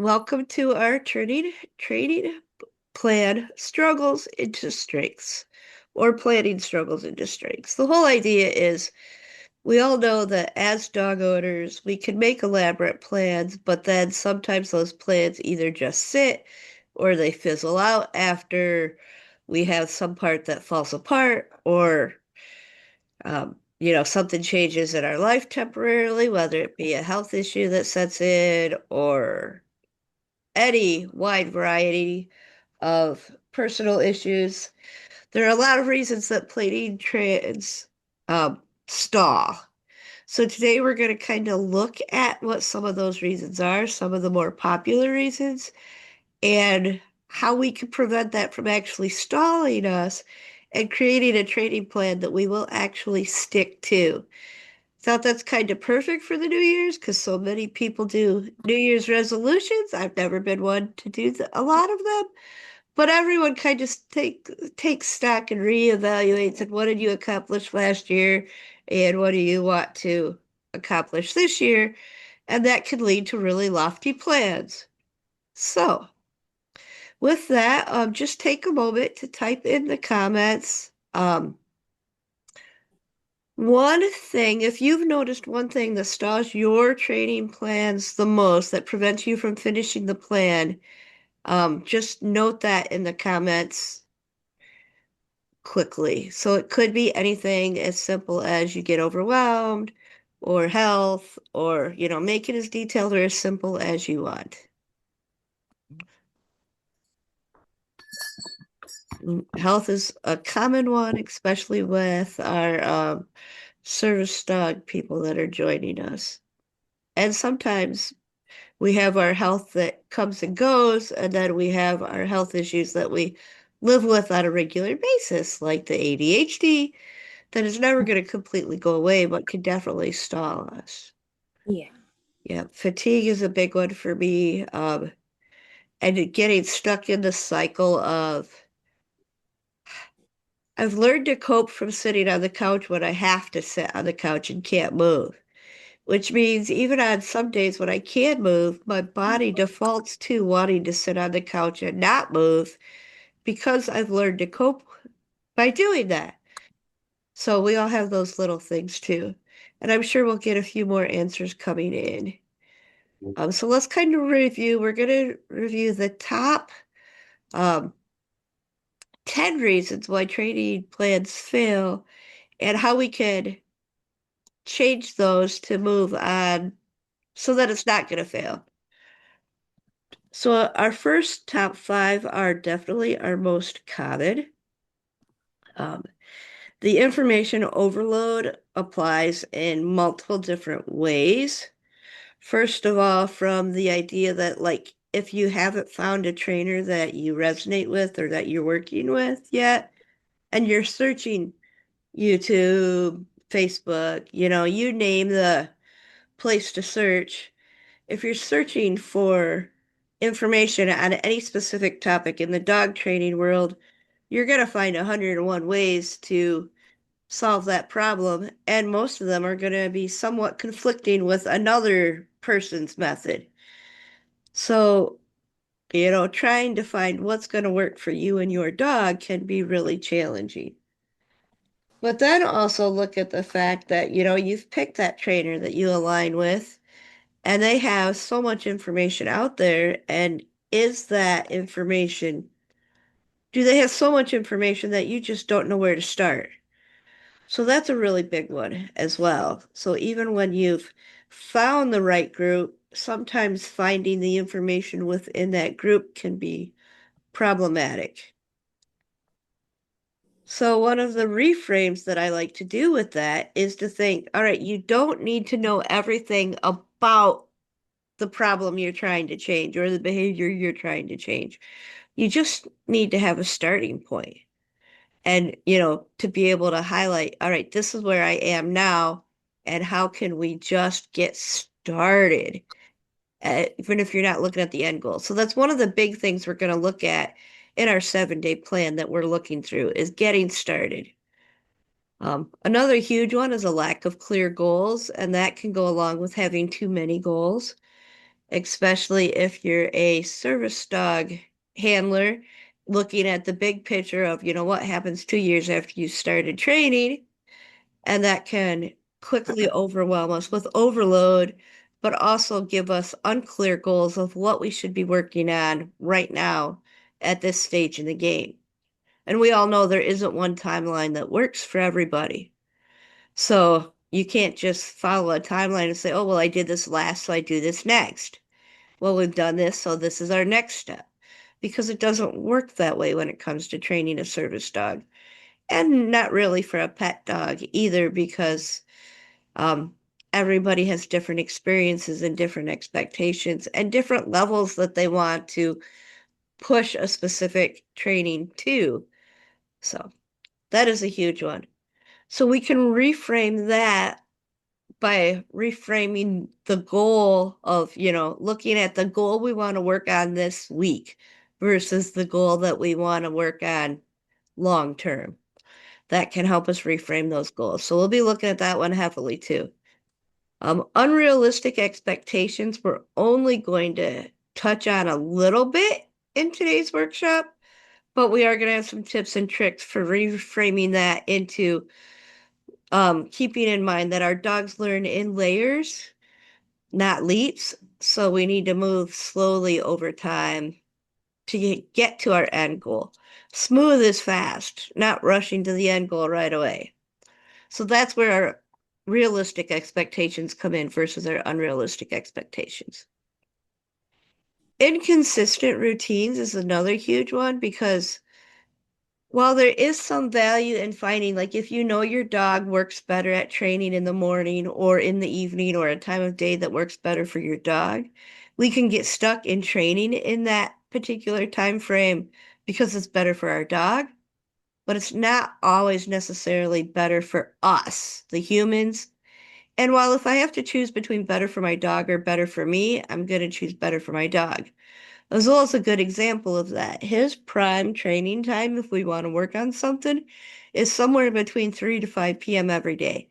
Welcome to our training plan struggles into strengths or planning struggles into strengths. The whole idea is we all know that as dog owners, we can make elaborate plans, but then sometimes those plans either just sit or they fizzle out after we have some part that falls apart or something changes in our life temporarily, whether it be a health issue that sets in or any wide variety of personal issues. There are a lot of reasons that plating trans stall. So today we're going to kind of look at what some of those reasons are, some of the more popular reasons, and how we can prevent that from actually stalling us and creating a training plan that we will actually stick to. Thought that's kind of perfect for the New Year's because so many people do New Year's resolutions. I've never been one to do a lot of them, but everyone kind of takes stock and reevaluates and what did you accomplish last year and what do you want to accomplish this year? And that can lead to really lofty plans. So, with that, just take a moment to type in the comments. One thing, if you've noticed one thing that stalls your training plans the most, that prevents you from finishing the plan, just note that in the comments quickly. So it could be anything as simple as you get overwhelmed or health or, make it as detailed or as simple as you want. Health is a common one, especially with our service dog people that are joining us. And sometimes we have our health that comes and goes, and then we have our health issues that we live with on a regular basis, like the ADHD, that is never going to completely go away, but can definitely stall us. Yeah. Yeah, fatigue is a big one for me. And getting stuck in the cycle of I've learned to cope from sitting on the couch when I have to sit on the couch and can't move, which means even on some days when I can move, my body defaults to wanting to sit on the couch and not move because I've learned to cope by doing that. So we all have those little things too. And I'm sure we'll get a few more answers coming in. So let's kind of review. We're going to review the top um, 10 reasons why training plans fail and how we can change those to move on so that it's not going to fail. So our first top five are definitely our most common. Um, the information overload applies in multiple different ways. First of all, from the idea that, like, if you haven't found a trainer that you resonate with or that you're working with yet, and you're searching YouTube, Facebook, you name the place to search, if you're searching for information on any specific topic in the dog training world, you're going to find 101 ways to solve that problem. And most of them are going to be somewhat conflicting with another person's method. So, trying to find what's going to work for you and your dog can be really challenging. But then also look at the fact that, you've picked that trainer that you align with, and they have so much information out there. And is that information, do they have so much information that you just don't know where to start? So that's a really big one as well. So even when you've found the right group, sometimes finding the information within that group can be problematic. So one of the reframes that I like to do with that is to think, all right, you don't need to know everything about the problem you're trying to change or the behavior you're trying to change. You just need to have a starting point. And, to be able to highlight, all right, this is where I am now, and how can we just get started, even if you're not looking at the end goal. So that's one of the big things we're going to look at in our 7-day plan that we're looking through is getting started. Another huge one is a lack of clear goals, and that can go along with having too many goals. especially if you're a service dog handler, looking at the big picture of, what happens 2 years after you started training. And that can quickly overwhelm us with overload, but also give us unclear goals of what we should be working on right now at this stage in the game. And we all know there isn't one timeline that works for everybody. So you can't just follow a timeline and say, oh, well, I did this last, so I do this next. Well, we've done this, so this is our next step. Because it doesn't work that way when it comes to training a service dog. And not really for a pet dog either, because um, everybody has different experiences and different expectations and different levels that they want to push a specific training to. So that is a huge one. So we can reframe that by reframing the goal of, looking at the goal we want to work on this week versus the goal that we want to work on long term. That can help us reframe those goals. So we'll be looking at that one heavily too. Unrealistic expectations, we're only going to touch on a little bit in today's workshop, but we are going to have some tips and tricks for reframing that into keeping in mind that our dogs learn in layers, not leaps. So we need to move slowly over time to get to our end goal. Smooth is fast, not rushing to the end goal right away. So that's where our realistic expectations come in versus our unrealistic expectations. Inconsistent routines is another huge one, because while there is some value in finding, like, if you know your dog works better at training in the morning or in the evening or a time of day that works better for your dog, we can get stuck in training in that particular time frame because it's better for our dog, but it's not always necessarily better for us, the humans. And while if I have to choose between better for my dog or better for me, I'm going to choose better for my dog. Azul is a good example of that. His prime training time, if we want to work on something, is somewhere between 3 to 5 p.m. every day.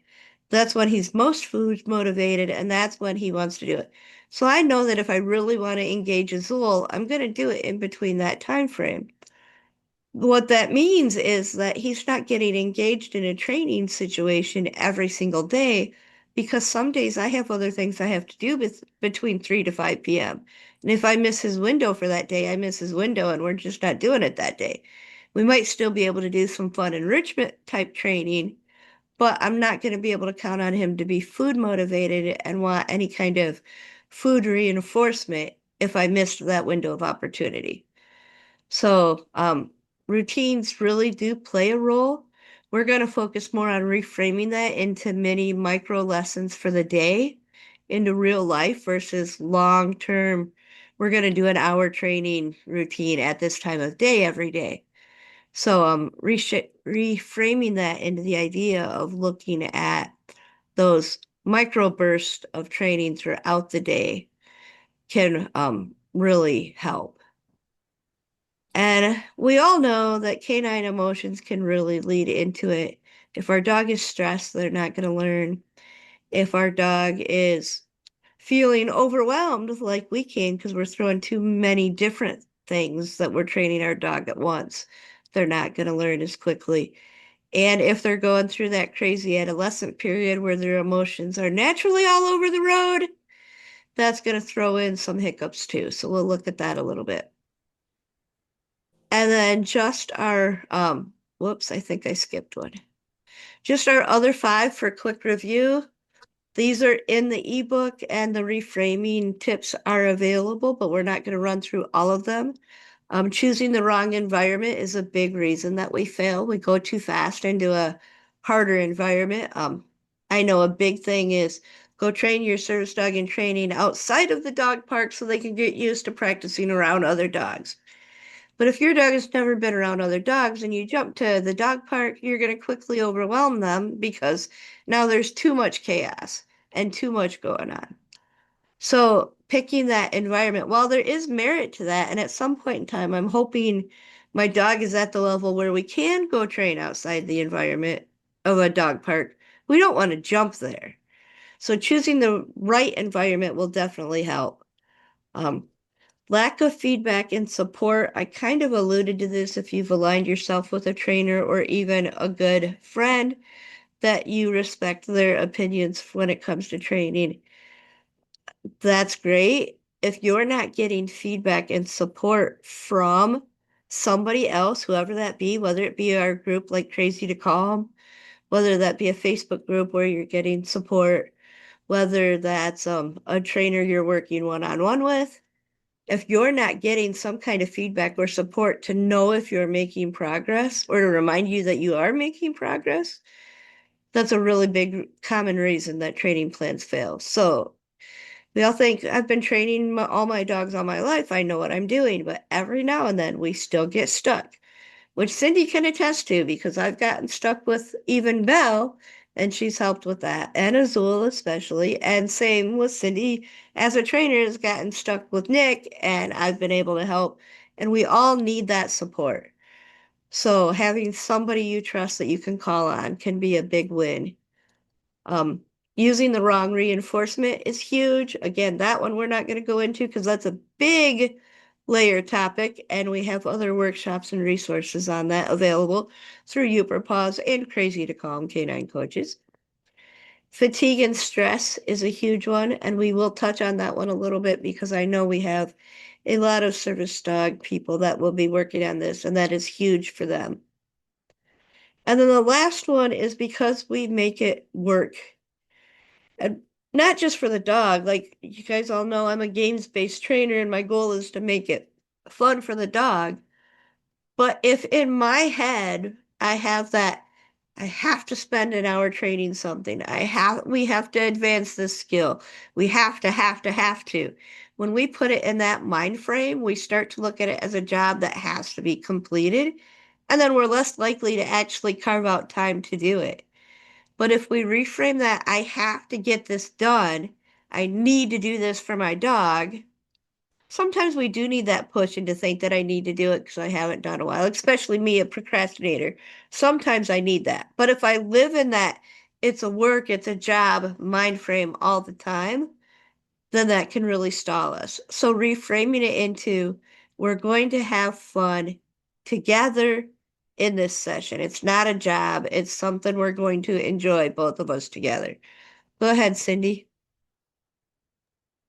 That's when he's most food motivated, and that's when he wants to do it. So I know that if I really want to engage Azul, I'm going to do it in between that time frame. What that means is that he's not getting engaged in a training situation every single day, because some days I have other things I have to do between 3 to 5 p.m. And if I miss his window for that day, I miss his window and we're just not doing it that day. We might still be able to do some fun enrichment type training, but I'm not going to be able to count on him to be food motivated and want any kind of food reinforcement if I missed that window of opportunity. So routines really do play a role. We're going to focus more on reframing that into mini micro lessons for the day into real life versus long term. We're going to do an hour training routine at this time of day every day. So reframing that into the idea of looking at those micro bursts of training throughout the day can really help. And we all know that canine emotions can really lead into it. If our dog is stressed, they're not going to learn. If our dog is feeling overwhelmed, like we can, because we're throwing too many different things that we're training our dog at once, they're not going to learn as quickly. And if they're going through that crazy adolescent period where their emotions are naturally all over the road, that's going to throw in some hiccups too. So we'll look at that a little bit. And then just our, whoops, I think I skipped one. Just our other 5 for quick review. These are in the ebook and the reframing tips are available, but we're not going to run through all of them. Choosing the wrong environment is a big reason that we fail. We go too fast into a harder environment. I know a big thing is go train your service dog in training outside of the dog park so they can get used to practicing around other dogs. But if your dog has never been around other dogs and you jump to the dog park, you're going to quickly overwhelm them because now there's too much chaos and too much going on. So picking that environment, while there is merit to that, and at some point in time, I'm hoping my dog is at the level where we can go train outside the environment of a dog park. We don't want to jump there. So choosing the right environment will definitely help. Um, Lack of feedback and support. I kind of alluded to this if you've aligned yourself with a trainer or even a good friend that you respect their opinions when it comes to training. That's great. If you're not getting feedback and support from somebody else, whoever that be, whether it be our group like Crazy to Calm, whether that be a Facebook group where you're getting support, whether that's a trainer you're working one-on-one with, if you're not getting some kind of feedback or support to know if you're making progress or to remind you that you are making progress, that's a really big common reason that training plans fail. So we all think I've been training all my dogs all my life. I know what I'm doing, but every now and then we still get stuck, which Cindy can attest to because I've gotten stuck with even Belle, and she's helped with that, and Azul especially. And same with Cindy as a trainer has gotten stuck with Nick, and I've been able to help. And we all need that support. So having somebody you trust that you can call on can be a big win. Um, Using the wrong reinforcement is huge. Again, that one we're not going to go into because that's a big layer topic, and we have other workshops and resources on that available through UperPaws and Crazy to Calm Canine Coaches. Fatigue and stress is a huge one, and we will touch on that one a little bit because I know we have a lot of service dog people that will be working on this, and that is huge for them. And then the last one is because we make it work. And not just for the dog, like you guys all know, I'm a games-based trainer and my goal is to make it fun for the dog. But if in my head I have that I have to spend an hour training something. We have to advance this skill. We have to. When we put it in that mind frame, we start to look at it as a job that has to be completed, and then we're less likely to actually carve out time to do it. But if we reframe that, I have to get this done, I need to do this for my dog. Sometimes we do need that push and to think that I need to do it because I haven't done a while, especially me, a procrastinator. Sometimes I need that. But if I live in that, it's a work, it's a job mind frame all the time, then that can really stall us. So reframing it into we're going to have fun together in this session. It's not a job, it's something we're going to enjoy, both of us together. Go ahead, Cindy.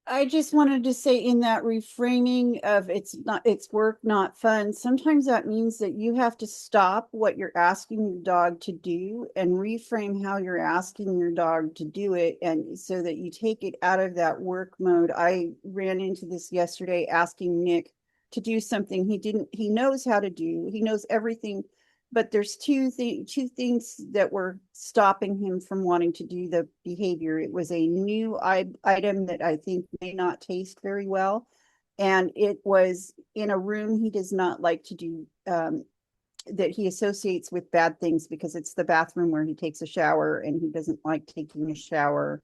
I just wanted to say in that reframing of it's work, not fun. Sometimes that means that you have to stop what you're asking your dog to do and reframe how you're asking your dog to do it, and so that you take it out of that work mode. I ran into this yesterday asking Nick to do something he knows how to do. He knows everything, but there's two things that were stopping him from wanting to do the behavior. It was a new item that I think may not taste very well, and it was in a room he does not like to do, that he associates with bad things, because it's the bathroom where he takes a shower and he doesn't like taking a shower.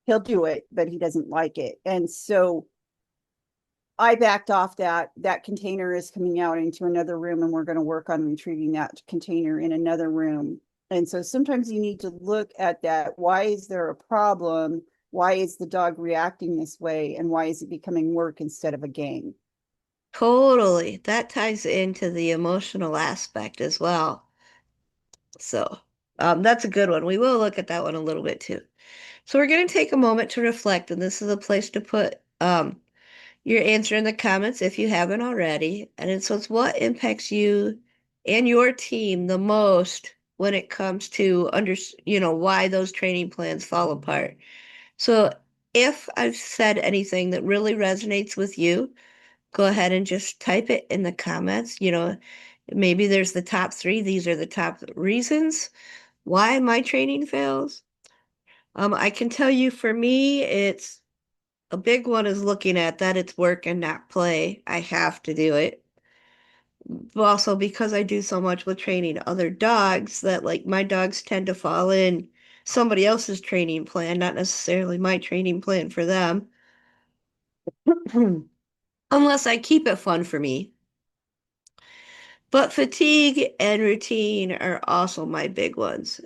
He'll do it, but he doesn't like it. And so I backed off that container is coming out into another room, and we're going to work on retrieving that container in another room. And so sometimes you need to look at that. Why is there a problem? Why is the dog reacting this way? And why is it becoming work instead of a game? Totally. That ties into the emotional aspect as well. So, that's a good one. We will look at that one a little bit too. So we're going to take a moment to reflect, and this is a place to put your answer in the comments if you haven't already. And it says, what impacts you and your team the most when it comes to why those training plans fall apart? So if I've said anything that really resonates with you, go ahead and just type it in the comments. Maybe there's the top three. These are the top reasons why my training fails. I can tell you for me, it's a big one is looking at that it's work and not play. I have to do it. But also because I do so much with training other dogs that like my dogs tend to fall in somebody else's training plan, not necessarily my training plan for them. Unless I keep it fun for me. But fatigue and routine are also my big ones.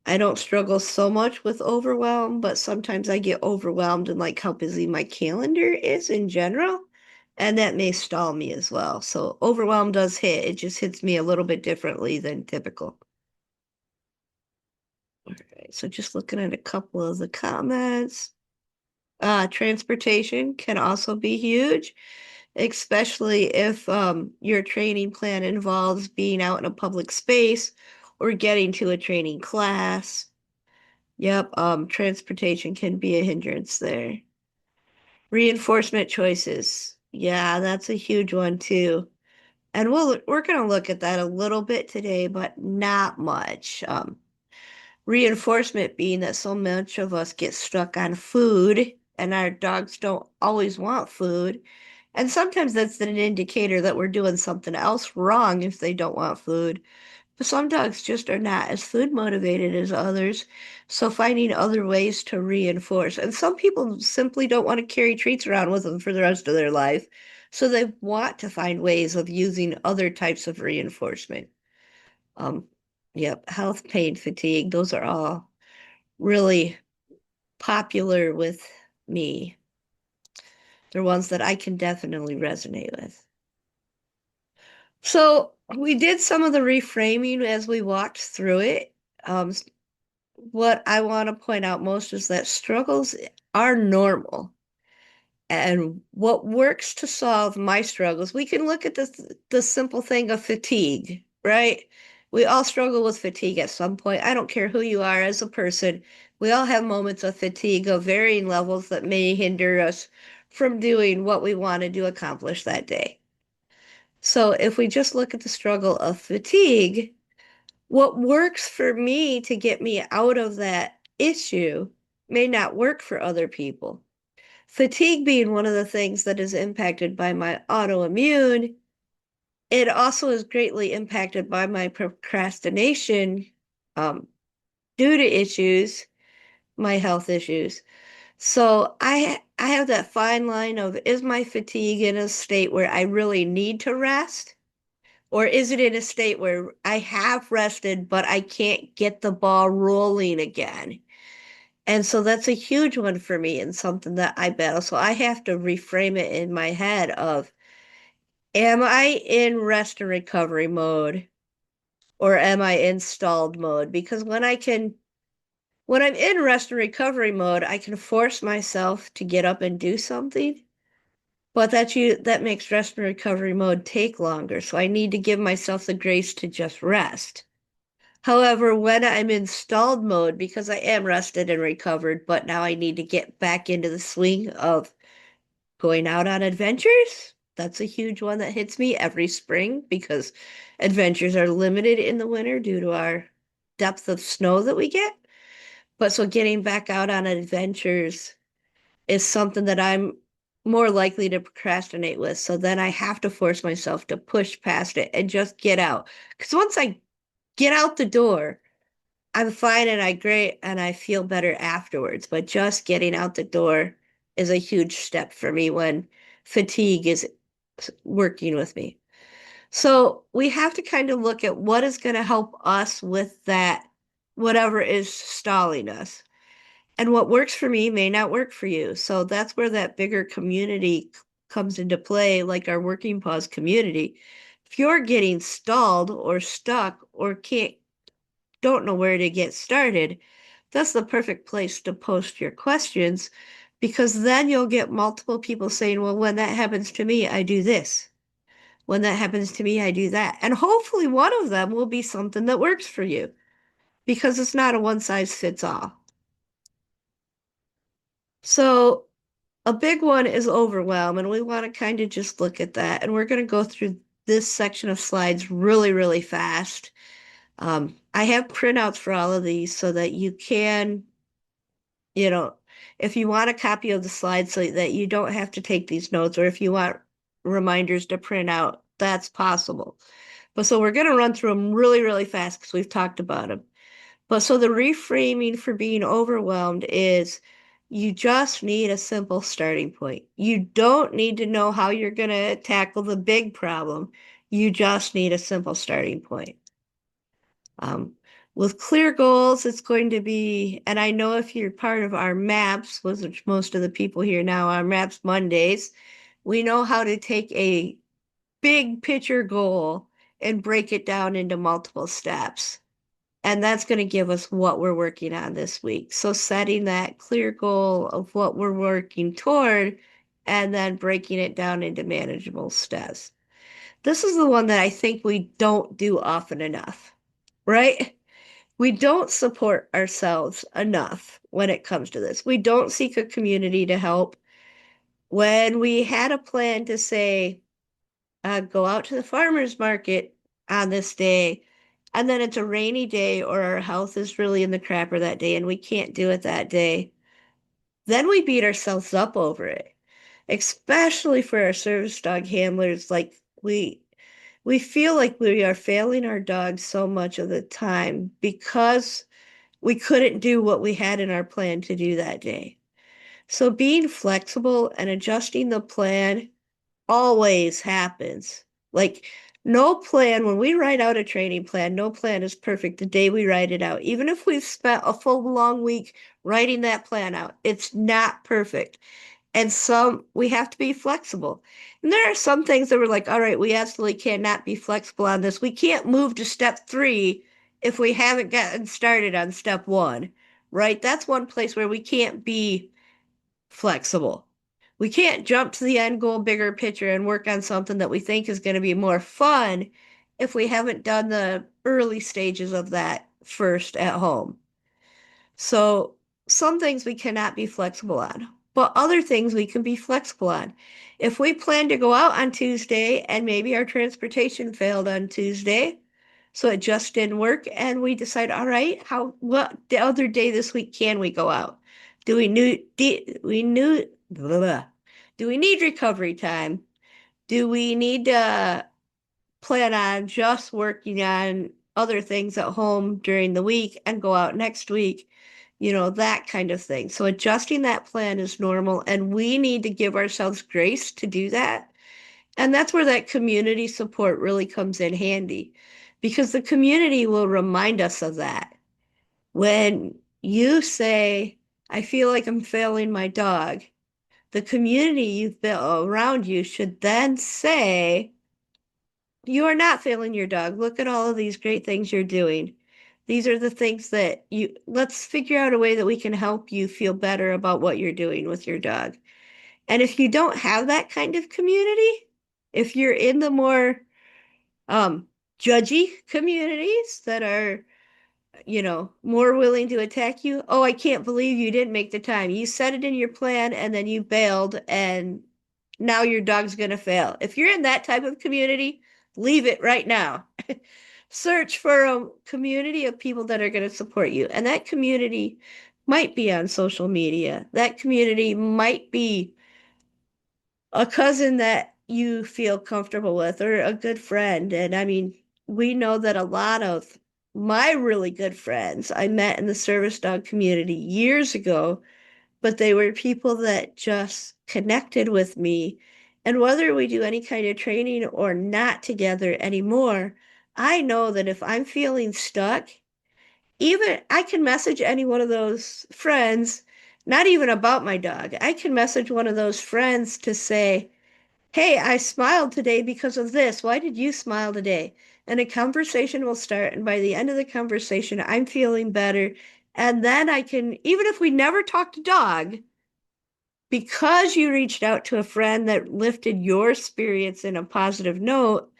I don't struggle so much with overwhelm, but sometimes I get overwhelmed in like how busy my calendar is in general, and that may stall me as well. So overwhelm does hit. It just hits me a little bit differently than typical. All right, so just looking at a couple of the comments. Transportation can also be huge, especially if your training plan involves being out in a public space or getting to a training class. Yep, transportation can be a hindrance there. Reinforcement choices. Yeah, that's a huge one too. And we're going to look at that a little bit today, but not much. Reinforcement being that so much of us get stuck on food and our dogs don't always want food. And sometimes that's an indicator that we're doing something else wrong if they don't want food. But some dogs just are not as food motivated as others. So finding other ways to reinforce. And some people simply don't want to carry treats around with them for the rest of their life. So they want to find ways of using other types of reinforcement. Um, yep, health, pain, fatigue, those are all really popular with me. They're ones that I can definitely resonate with. So we did some of the reframing as we walked through it. What I want to point out most is that struggles are normal. And what works to solve my struggles, we can look at the simple thing of fatigue, right? We all struggle with fatigue at some point. I don't care who you are as a person. We all have moments of fatigue of varying levels that may hinder us from doing what we wanted to accomplish that day. So if we just look at the struggle of fatigue, what works for me to get me out of that issue may not work for other people. Fatigue being one of the things that is impacted by my autoimmune, it also is greatly impacted by my procrastination um, due to issues, my health issues. So I have that fine line of, is my fatigue in a state where I really need to rest? Or is it in a state where I have rested, but I can't get the ball rolling again? And so that's a huge one for me and something that I battle. So I have to reframe it in my head of, am I in rest and recovery mode or am I in stalled mode? Because when I'm in rest and recovery mode, I can force myself to get up and do something. But that makes rest and recovery mode take longer. So I need to give myself the grace to just rest. However, when I'm in stalled mode, because I am rested and recovered, but now I need to get back into the swing of going out on adventures. That's a huge one that hits me every spring because adventures are limited in the winter due to our depth of snow that we get. But so getting back out on adventures is something that I'm more likely to procrastinate with. So then I have to force myself to push past it and just get out. Because once I get out the door, I'm fine and I feel better afterwards. But just getting out the door is a huge step for me when fatigue is working with me. So we have to kind of look at what is going to help us with that, whatever is stalling us. And what works for me may not work for you. So that's where that bigger community comes into play, like our Working Paws community. If you're getting stalled or stuck or don't know where to get started, that's the perfect place to post your questions because then you'll get multiple people saying, well, when that happens to me, I do this. When that happens to me, I do that. And hopefully one of them will be something that works for you because it's not a one size fits all. So a big one is overwhelm, and we want to kind of just look at that. And we're going to go through this section of slides really, really fast. I have printouts for all of these so that you can, you know, if you want a copy of the slides so that you don't have to take these notes, or if you want reminders to print out, that's possible. But so we're going to run through them really, really fast because we've talked about them. But so the reframing for being overwhelmed is you just need a simple starting point. You don't need to know how you're going to tackle the big problem. You just need a simple starting point. Um, With clear goals, it's going to be, and I know if you're part of our MAPS, which most of the people here now are MAPS Mondays, we know how to take a big picture goal and break it down into multiple steps. And that's going to give us what we're working on this week. So setting that clear goal of what we're working toward and then breaking it down into manageable steps. This is the one that I think we don't do often enough, right? We don't support ourselves enough when it comes to this. We don't seek a community to help. When we had a plan to say, go out to the farmer's market on this day, and then it's a rainy day or our health is really in the crapper that day and we can't do it that day, then we beat ourselves up over it, especially for our service dog handlers. Like we feel like we are failing our dogs so much of the time because we couldn't do what we had in our plan to do that day. So being flexible and adjusting the plan always happens. Like no plan, when we write out a training plan, no plan is perfect the day we write it out. Even if we've spent a full long week writing that plan out, it's not perfect. And we have to be flexible. And there are some things that we're like, all right, we absolutely cannot be flexible on this. We can't move to step 3 if we haven't gotten started on step 1, right? That's one place where we can't be flexible. We can't jump to the end goal, bigger picture, and work on something that we think is going to be more fun if we haven't done the early stages of that first at home. So some things we cannot be flexible on, but other things we can be flexible on. If we plan to go out on Tuesday and maybe our transportation failed on Tuesday, so it just didn't work, and we decide, all right, what the other day this week can we go out? Do we blah, blah. Do we need recovery time? Do we need to plan on just working on other things at home during the week and go out next week? That kind of thing. So adjusting that plan is normal, and we need to give ourselves grace to do that. And that's where that community support really comes in handy, because the community will remind us of that. When you say, I feel like I'm failing my dog, the community you've built around you should then say, you are not failing your dog. Look at all of these great things you're doing. These are the things that let's figure out a way that we can help you feel better about what you're doing with your dog. And if you don't have that kind of community, if you're in the more judgy communities that are, more willing to attack you, oh, I can't believe you didn't make the time. You set it in your plan and then you bailed, and now your dog's going to fail. If you're in that type of community, leave it right now. Search for a community of people that are going to support you. And that community might be on social media. That community might be a cousin that you feel comfortable with or a good friend. And I mean, we know that a lot of my really good friends I met in the service dog community years ago, but they were people that just connected with me. And whether we do any kind of training or not together anymore, I know that if I'm feeling stuck, even I can message any one of those friends, not even about my dog. I can message one of those friends to say, hey, I smiled today because of this. Why did you smile today? And a conversation will start. And by the end of the conversation, I'm feeling better. And then I can, even if we never talked to dog, because you reached out to a friend that lifted your spirits in a positive note,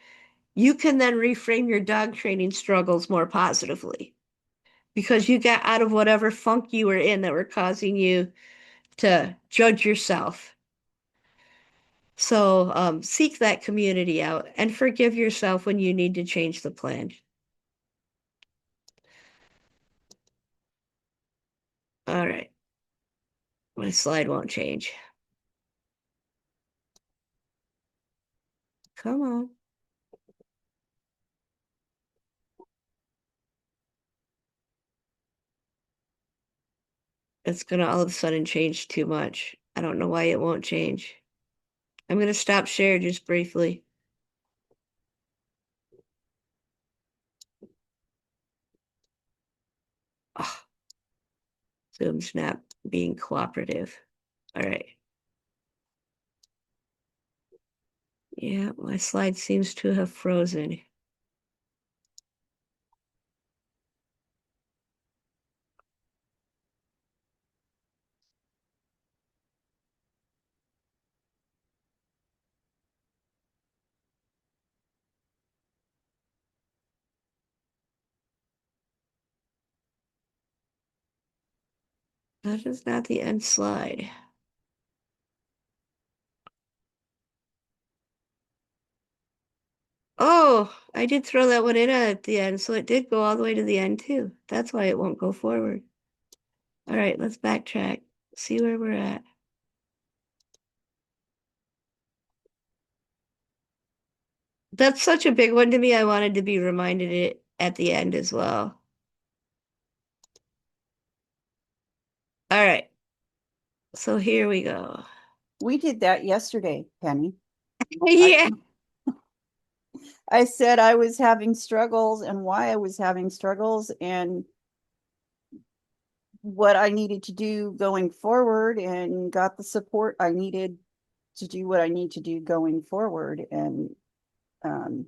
you can then reframe your dog training struggles more positively because you got out of whatever funk you were in that were causing you to judge yourself. So seek that community out and forgive yourself when you need to change the plan. All right. My slide won't change. Come on. It's going to all of a sudden change too much. I don't know why it won't change. I'm going to stop share just briefly. Oh, Zoom's not being cooperative. All right. Yeah, my slide seems to have frozen. That is not the end slide. Oh, I did throw that one in at the end, so it did go all the way to the end too. That's why it won't go forward. All right, let's backtrack, see where we're at. That's such a big one to me. I wanted to be reminded it at the end as well. All right, so here we go. We did that yesterday, Penny. Yeah. I said I was having struggles and why I was having struggles and what I needed to do going forward, and got the support I needed to do what I need to do going forward. And, um,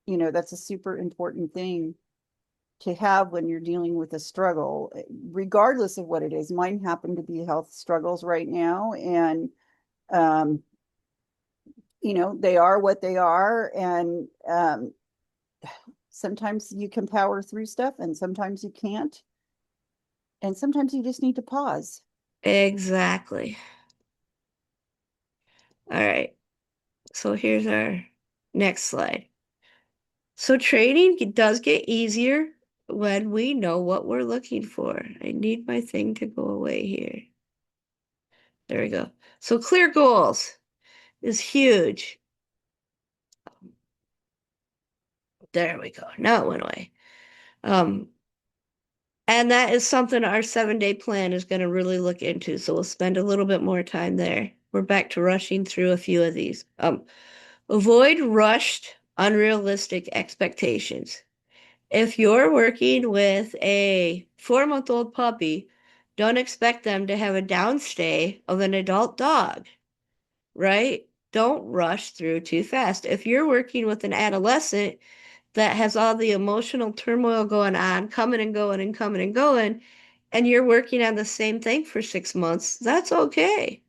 that's a super important thing to have when you're dealing with a struggle, regardless of what it is. Mine happen to be health struggles right now. And, um, they are what they are. And, sometimes you can power through stuff and sometimes you can't. And sometimes you just need to pause. Exactly. All right, so here's our next slide. So training does get easier when we know what we're looking for. I need my thing to go away here. There we go. So clear goals is huge. There we go. Now it went away. Um, and that is something our 7-day plan is going to really look into. So we'll spend a little bit more time there. We're back to rushing through a few of these. Avoid rushed, unrealistic expectations. If you're working with a 4-month-old puppy, don't expect them to have a downstay of an adult dog, right? Don't rush through too fast. If you're working with an adolescent that has all the emotional turmoil going on, coming and going and coming and going, and you're working on the same thing for 6 months, that's okay.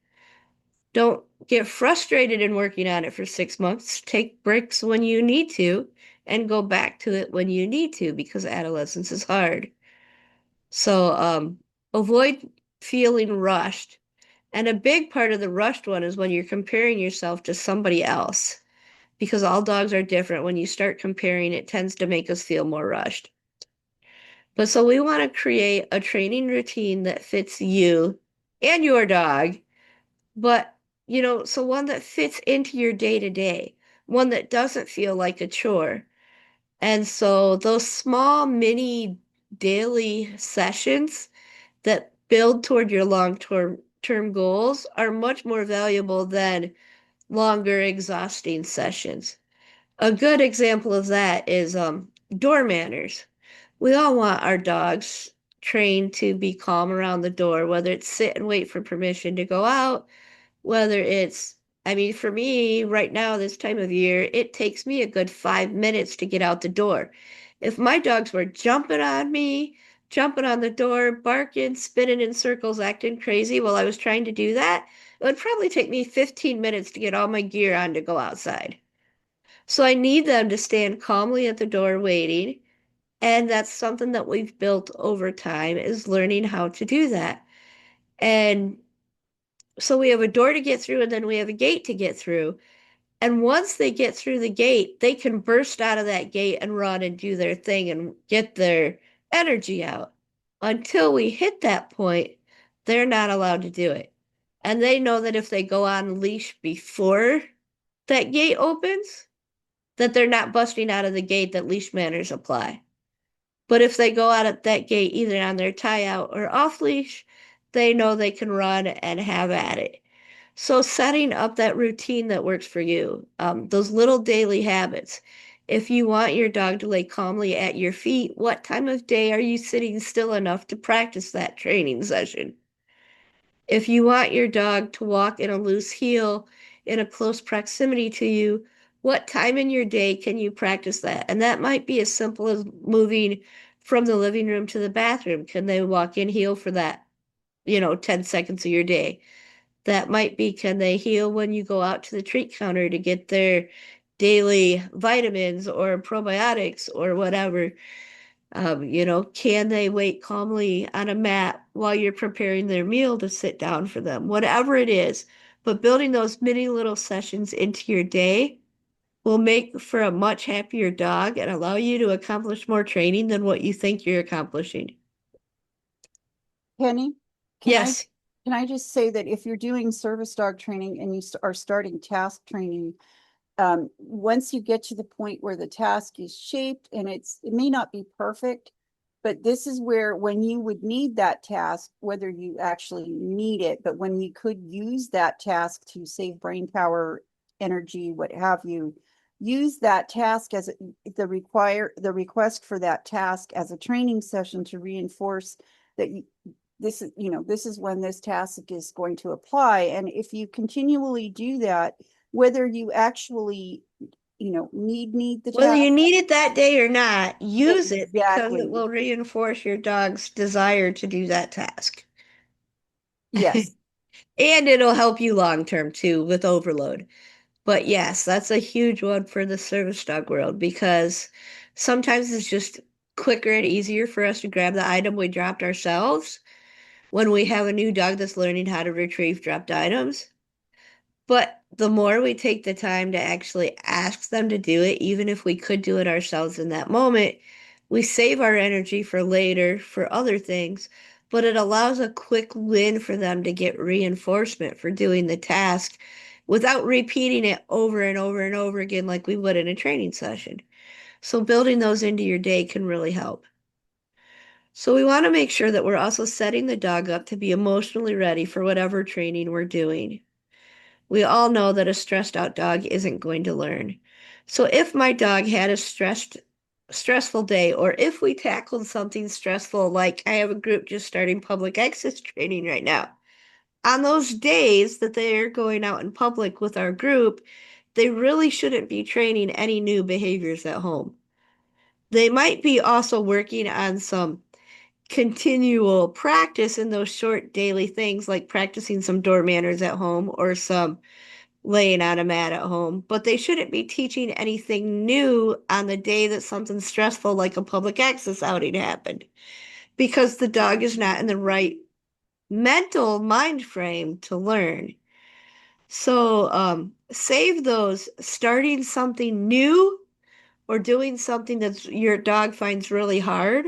Don't get frustrated in working on it for 6 months. Take breaks when you need to and go back to it when you need to because adolescence is hard. So avoid feeling rushed. And a big part of the rushed one is when you're comparing yourself to somebody else because all dogs are different. When you start comparing, it tends to make us feel more rushed. But so we want to create a training routine that fits you and your dog, but so one that fits into your day to day, one that doesn't feel like a chore. And so those small mini daily sessions that build toward your long-term goals are much more valuable than longer exhausting sessions. A good example of that is door manners. We all want our dogs trained to be calm around the door, whether it's sit and wait for permission to go out, whether it's, I mean, for me right now, this time of year, it takes me a good 5 minutes to get out the door. If my dogs were jumping on me, jumping on the door, barking, spinning in circles, acting crazy while I was trying to do that, it would probably take me 15 minutes to get all my gear on to go outside. So I need them to stand calmly at the door waiting. And that's something that we've built over time is learning how to do that. And so we have a door to get through and then we have a gate to get through. And once they get through the gate, they can burst out of that gate and run and do their thing and get their energy out. Until we hit that point, they're not allowed to do it. And they know that if they go on leash before that gate opens, that they're not busting out of the gate, that leash manners apply. But if they go out at that gate either on their tie out or off leash, they know they can run and have at it. So setting up that routine that works for you, those little daily habits. If you want your dog to lay calmly at your feet, what time of day are you sitting still enough to practice that training session? If you want your dog to walk in a loose heel in a close proximity to you, what time in your day can you practice that? And that might be as simple as moving from the living room to the bathroom. Can they walk in heel for that, 10 seconds of your day? That might be, can they heel when you go out to the treat counter to get their daily vitamins or probiotics or whatever? Can they wait calmly on a mat while you're preparing their meal to sit down for them? Whatever it is, but building those mini little sessions into your day will make for a much happier dog and allow you to accomplish more training than what you think you're accomplishing. Penny, can I Yes. can I just say that if you're doing service dog training and you are starting task training, once you get to the point where the task is shaped and it may not be perfect, but this is where when you would need that task, whether you actually need it, but when you could use that task to save brain power, energy, what have you, use that task as the request for that task as a training session to reinforce that this is when this task is going to apply. And if you continually do that, whether you actually need the Whether task. you need it that day or not, use it because it Exactly. will reinforce your dog's desire to do that task. Yes. And it'll help you long term too with overload. But yes, that's a huge one for the service dog world because sometimes it's just quicker and easier for us to grab the item we dropped ourselves when we have a new dog that's learning how to retrieve dropped items. But the more we take the time to actually ask them to do it, even if we could do it ourselves in that moment, we save our energy for later for other things. But it allows a quick win for them to get reinforcement for doing the task without repeating it over and over and over again like we would in a training session. So building those into your day can really help. So we want to make sure that we're also setting the dog up to be emotionally ready for whatever training we're doing. We all know that a stressed out dog isn't going to learn. So if my dog had a stressful day, or if we tackled something stressful, like I have a group just starting public access training right now, on those days that they're going out in public with our group, they really shouldn't be training any new behaviors at home. They might be also working on some continual practice in those short daily things like practicing some door manners at home or some laying on a mat at home, but they shouldn't be teaching anything new on the day that something stressful like a public access outing happened because the dog is not in the right mental mind frame to learn. So, save those starting something new or doing something that your dog finds really hard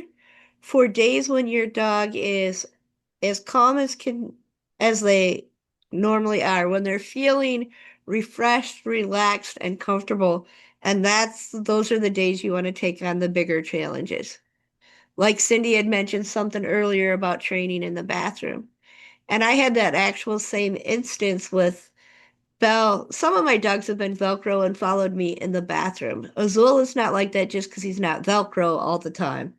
for days when your dog is as calm as they normally are when they're feeling refreshed, relaxed, and comfortable. And those are the days you want to take on the bigger challenges. Like Cindy had mentioned something earlier about training in the bathroom. And I had that actual same instance with Belle. Some of my dogs have been Velcro and followed me in the bathroom. Azul is not like that just because he's not Velcro all the time.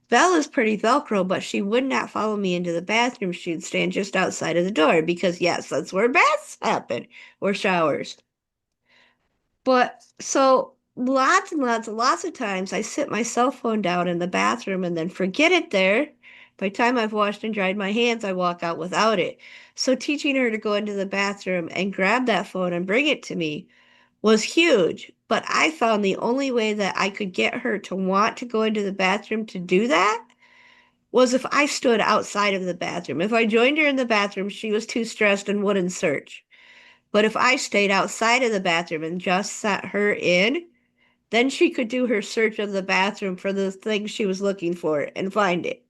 Belle is pretty Velcro, but she would not follow me into the bathroom. She'd stand just outside of the door because, yes, that's where baths happen or showers. But so lots and lots and lots of times I sit my cell phone down in the bathroom and then forget it there. By the time I've washed and dried my hands, I walk out without it. So teaching her to go into the bathroom and grab that phone and bring it to me was huge. But I found the only way that I could get her to want to go into the bathroom to do that was if I stood outside of the bathroom. If I joined her in the bathroom, she was too stressed and wouldn't search. But if I stayed outside of the bathroom and just sat her in, then she could do her search of the bathroom for the thing she was looking for and find it.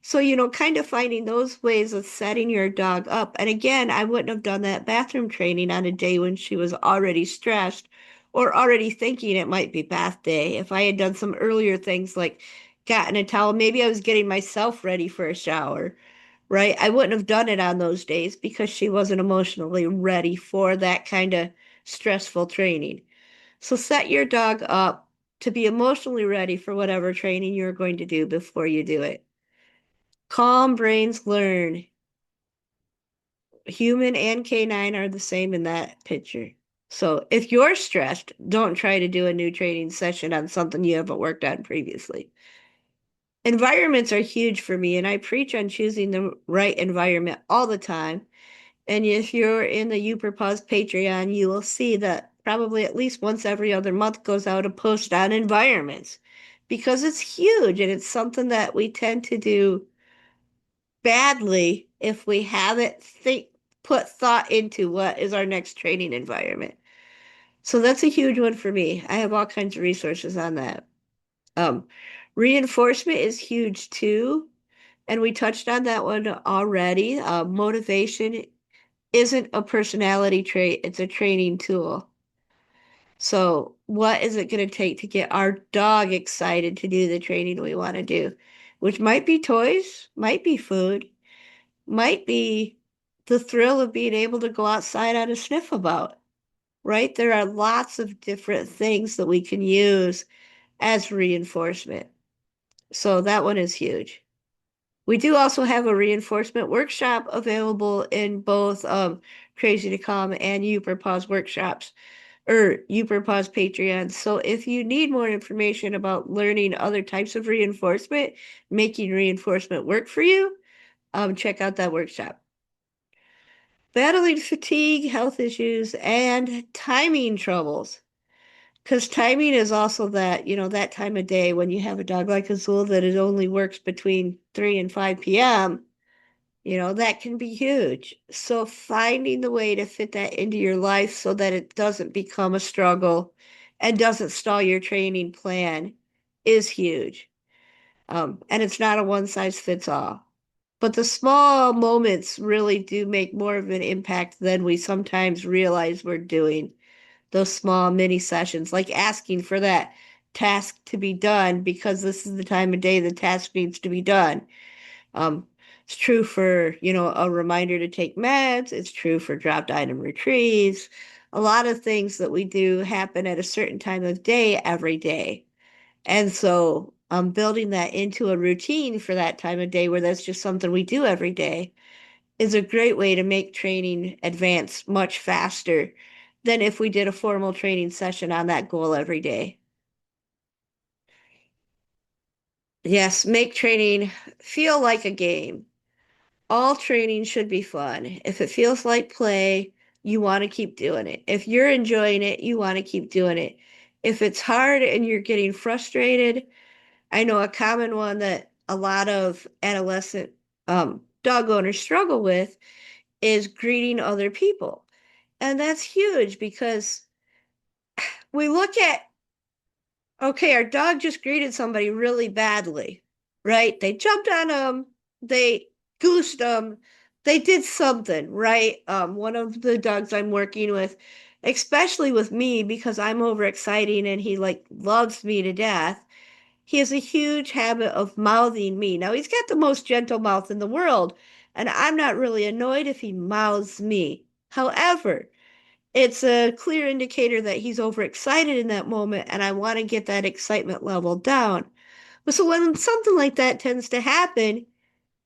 So, kind of finding those ways of setting your dog up. And again, I wouldn't have done that bathroom training on a day when she was already stressed or already thinking it might be bath day. If I had done some earlier things like gotten a towel, maybe I was getting myself ready for a shower, right? I wouldn't have done it on those days because she wasn't emotionally ready for that kind of stressful training. So set your dog up to be emotionally ready for whatever training you're going to do before you do it. Calm brains learn. Human and canine are the same in that picture. So if you're stressed, don't try to do a new training session on something you haven't worked on previously. Environments are huge for me, and I preach on choosing the right environment all the time. And if you're in the Uperpause Patreon, you will see that probably at least once every other month goes out a post on environments because it's huge and it's something that we tend to do badly if we haven't put thought into what is our next training environment. So that's a huge one for me. I have all kinds of resources on that. Um, Reinforcement is huge too, and we touched on that one already. Motivation isn't a personality trait, it's a training tool. So, what is it going to take to get our dog excited to do the training we want to do? Which might be toys, might be food, might be the thrill of being able to go outside on a sniff about, right? There are lots of different things that we can use as reinforcement. So, that one is huge. We do also have a reinforcement workshop available in both Crazy to Calm and Uperpause workshops or Uperpause Patreon. So if you need more information about learning other types of reinforcement, making reinforcement work for you, check out that workshop. Battling fatigue, health issues, and timing troubles. Because timing is also that, that time of day when you have a dog like Azul that it only works between 3 and 5 p.m. That can be huge. So finding the way to fit that into your life so that it doesn't become a struggle and doesn't stall your training plan is huge. And it's not a one size fits all. But the small moments really do make more of an impact than we sometimes realize we're doing. Those small mini sessions, like asking for that task to be done because this is the time of day the task needs to be done. Um, it's true for, a reminder to take meds. It's true for dropped item retrieves. A lot of things that we do happen at a certain time of day every day. And so building that into a routine for that time of day where that's just something we do every day is a great way to make training advance much faster than if we did a formal training session on that goal every day. Yes, make training feel like a game. All training should be fun. If it feels like play, you want to keep doing it. If you're enjoying it, you want to keep doing it. If it's hard and you're getting frustrated, I know a common one that a lot of adolescent dog owners struggle with is greeting other people. And that's huge because we look at, okay, our dog just greeted somebody really badly, right? They jumped on them, they goosed them, they did something, right? One of the dogs I'm working with, especially with me because I'm overexciting and he like loves me to death. He has a huge habit of mouthing me. Now he's got the most gentle mouth in the world, and I'm not really annoyed if he mouths me. However, it's a clear indicator that he's overexcited in that moment, and I want to get that excitement level down. So when something like that tends to happen,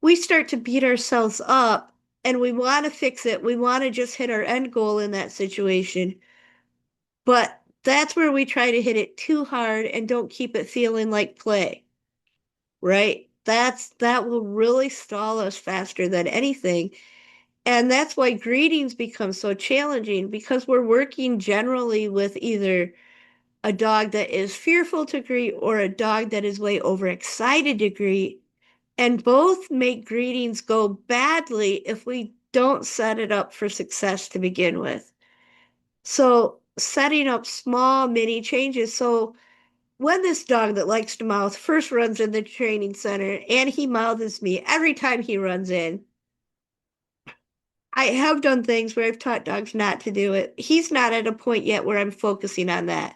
we start to beat ourselves up and we want to fix it. We want to just hit our end goal in that situation. But that's where we try to hit it too hard and don't keep it feeling like play, right? That will really stall us faster than anything. And that's why greetings become so challenging because we're working generally with either a dog that is fearful to greet or a dog that is way overexcited to greet. And both make greetings go badly if we don't set it up for success to begin with. So, setting up small mini changes. So, when this dog that likes to mouth first runs in the training center and he mouths me every time he runs in, I have done things where I've taught dogs not to do it. He's not at a point yet where I'm focusing on that.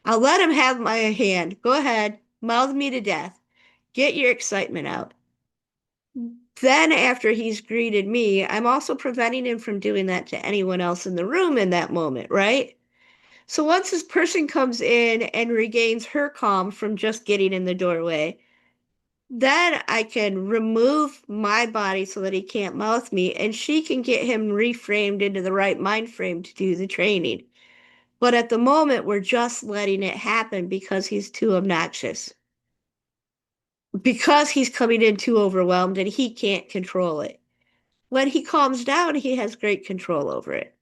I'll let him have my hand. Go ahead, mouth me to death. Get your excitement out. Then, after he's greeted me, I'm also preventing him from doing that to anyone else in the room in that moment, right? So once this person comes in and regains her calm from just getting in the doorway, then I can remove my body so that he can't mouth me, and she can get him reframed into the right mind frame to do the training. But at the moment, we're just letting it happen because he's too obnoxious. Because he's coming in too overwhelmed and he can't control it. When he calms down, he has great control over it.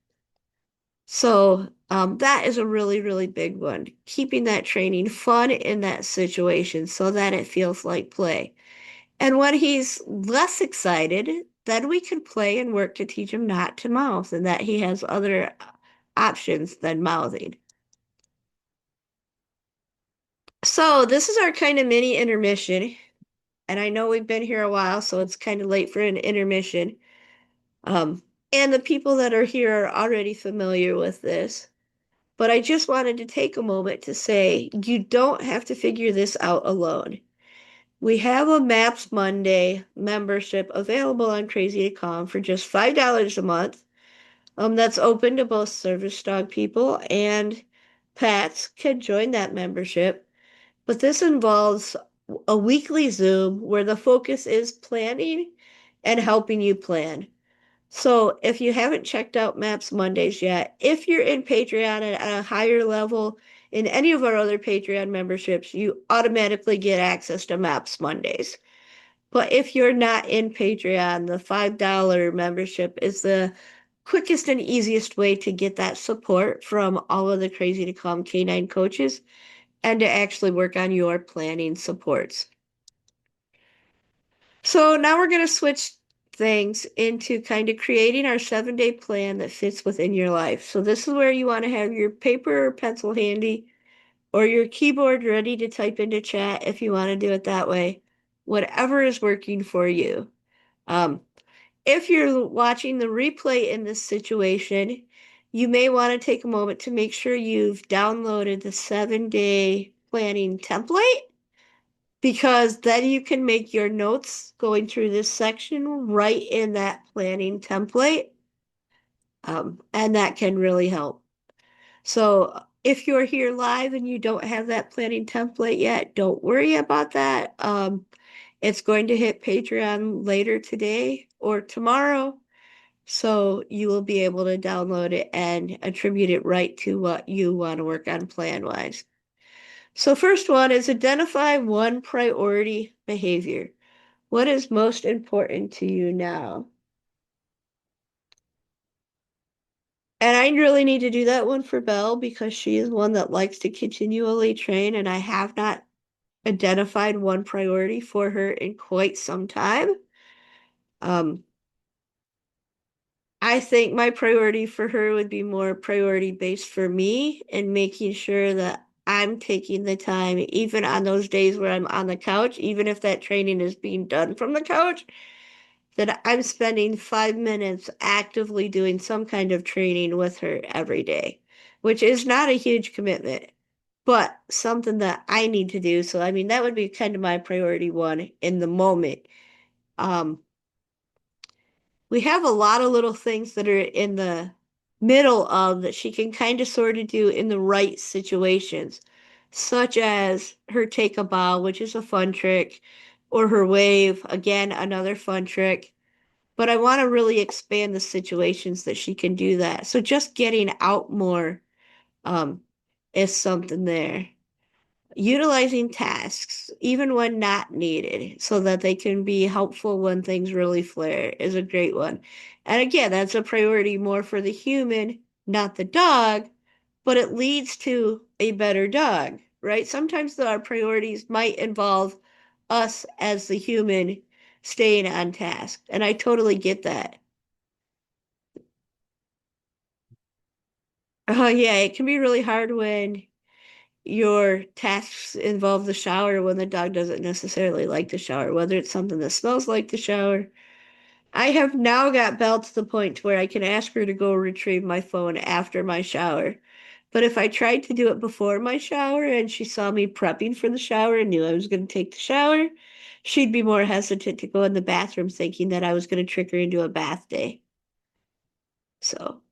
So that is a really, really big one. Keeping that training fun in that situation so that it feels like play. And when he's less excited, then we can play and work to teach him not to mouth and that he has other options than mouthing. So this is our kind of mini intermission. And I know we've been here a while, so it's kind of late for an intermission. Um, and the people that are here are already familiar with this. But I just wanted to take a moment to say you don't have to figure this out alone. We have a Maps Monday membership available on Crazy to Calm for just $5 a month. That's open to both service dog people and pets can join that membership. But this involves a weekly Zoom where the focus is planning and helping you plan. So if you haven't checked out Maps Mondays yet, if you're in Patreon at a higher level in any of our other Patreon memberships, you automatically get access to Maps Mondays. But if you're not in Patreon, the $5 membership is the quickest and easiest way to get that support from all of the Crazy to Calm canine coaches and to actually work on your planning supports. So now we're going to switch things into kind of creating our 7-day plan that fits within your life. So this is where you want to have your paper or pencil handy or your keyboard ready to type into chat if you want to do it that way. Whatever is working for you. Um, if you're watching the replay in this situation, you may want to take a moment to make sure you've downloaded the 7-day planning template because then you can make your notes going through this section right in that planning template. And that can really help. So if you're here live and you don't have that planning template yet, don't worry about that. It's going to hit Patreon later today or tomorrow. So you will be able to download it and attribute it right to what you want to work on plan wise. So first one is identify one priority behavior. What is most important to you now? And I really need to do that one for Belle because she is one that likes to continually train, and I have not identified one priority for her in quite some time. Um, I think my priority for her would be more priority based for me and making sure that I'm taking the time, even on those days where I'm on the couch, even if that training is being done from the couch, that I'm spending 5 minutes actively doing some kind of training with her every day, which is not a huge commitment, but something that I need to do. So, I mean, that would be kind of my priority one in the moment. Um, we have a lot of little things that are in the middle of that she can kind of sort of do in the right situations, such as her take a bow, which is a fun trick, or her wave, again, another fun trick. But I want to really expand the situations that she can do that. So just getting out more um, is something there. Utilizing tasks, even when not needed, so that they can be helpful when things really flare is a great one. And again, that's a priority more for the human, not the dog, but it leads to a better dog, right? Sometimes our priorities might involve us as the human staying on task. And I totally get that. Oh, yeah, it can be really hard when your tasks involve the shower when the dog doesn't necessarily like the shower, whether it's something that smells like the shower. I have now got Belle to the point where I can ask her to go retrieve my phone after my shower. But if I tried to do it before my shower and she saw me prepping for the shower and knew I was going to take the shower, she'd be more hesitant to go in the bathroom thinking that I was going to trick her into a bath day. So.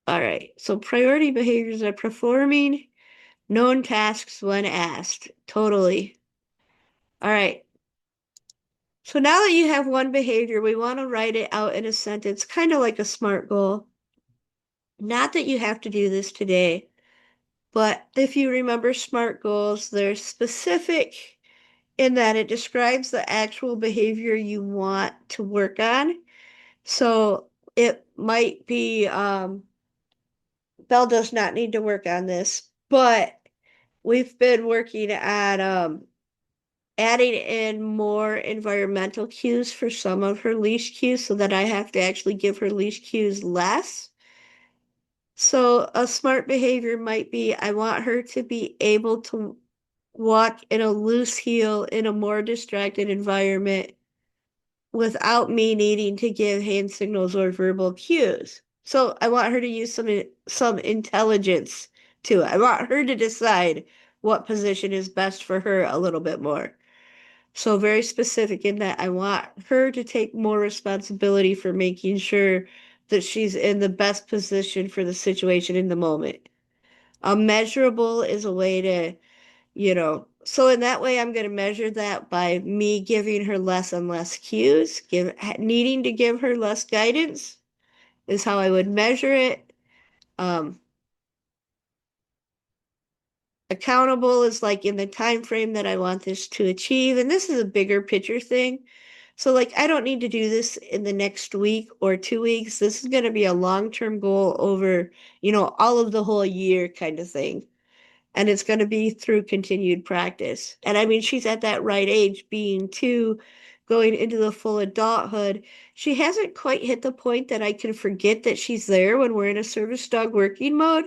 All right. So priority behaviors are performing known tasks when asked. Totally. All right. So now that you have one behavior, we want to write it out in a sentence, kind of like a SMART goal. Not that you have to do this today, but if you remember SMART goals, they're specific in that it describes the actual behavior you want to work on. So it might be Belle does not need to work on this, but we've been working at adding in more environmental cues for some of her leash cues so that I have to actually give her leash cues less. So a smart behavior might be I want her to be able to walk in a loose heel in a more distracted environment without me needing to give hand signals or verbal cues. So I want her to use some intelligence to it. I want her to decide what position is best for her a little bit more. So very specific in that I want her to take more responsibility for making sure that she's in the best position for the situation in the moment. Measurable is a way to, so in that way, I'm going to measure that by me giving her less and less cues, needing to give her less guidance is how I would measure it. Um, Accountable is like in the time frame that I want this to achieve, and this is a bigger picture thing. So like I don't need to do this in the next week or 2 weeks. This is going to be a long-term goal over, all of the whole year kind of thing. And it's going to be through continued practice. And I mean, she's at that right age, being two, going into the full adulthood. She hasn't quite hit the point that I can forget that she's there when we're in a service dog working mode.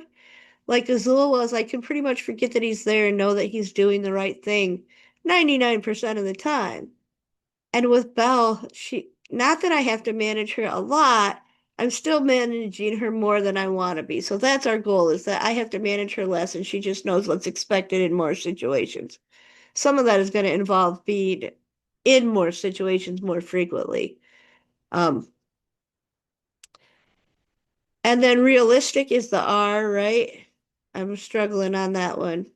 Like Azul was, I can pretty much forget that he's there and know that he's doing the right thing 99% of the time. And with Belle, not that I have to manage her a lot, I'm still managing her more than I want to be. So that's our goal, is that I have to manage her less and she just knows what's expected in more situations. Some of that is going to involve being in more situations more frequently. Um, and then realistic is the R, right? I'm struggling on that one.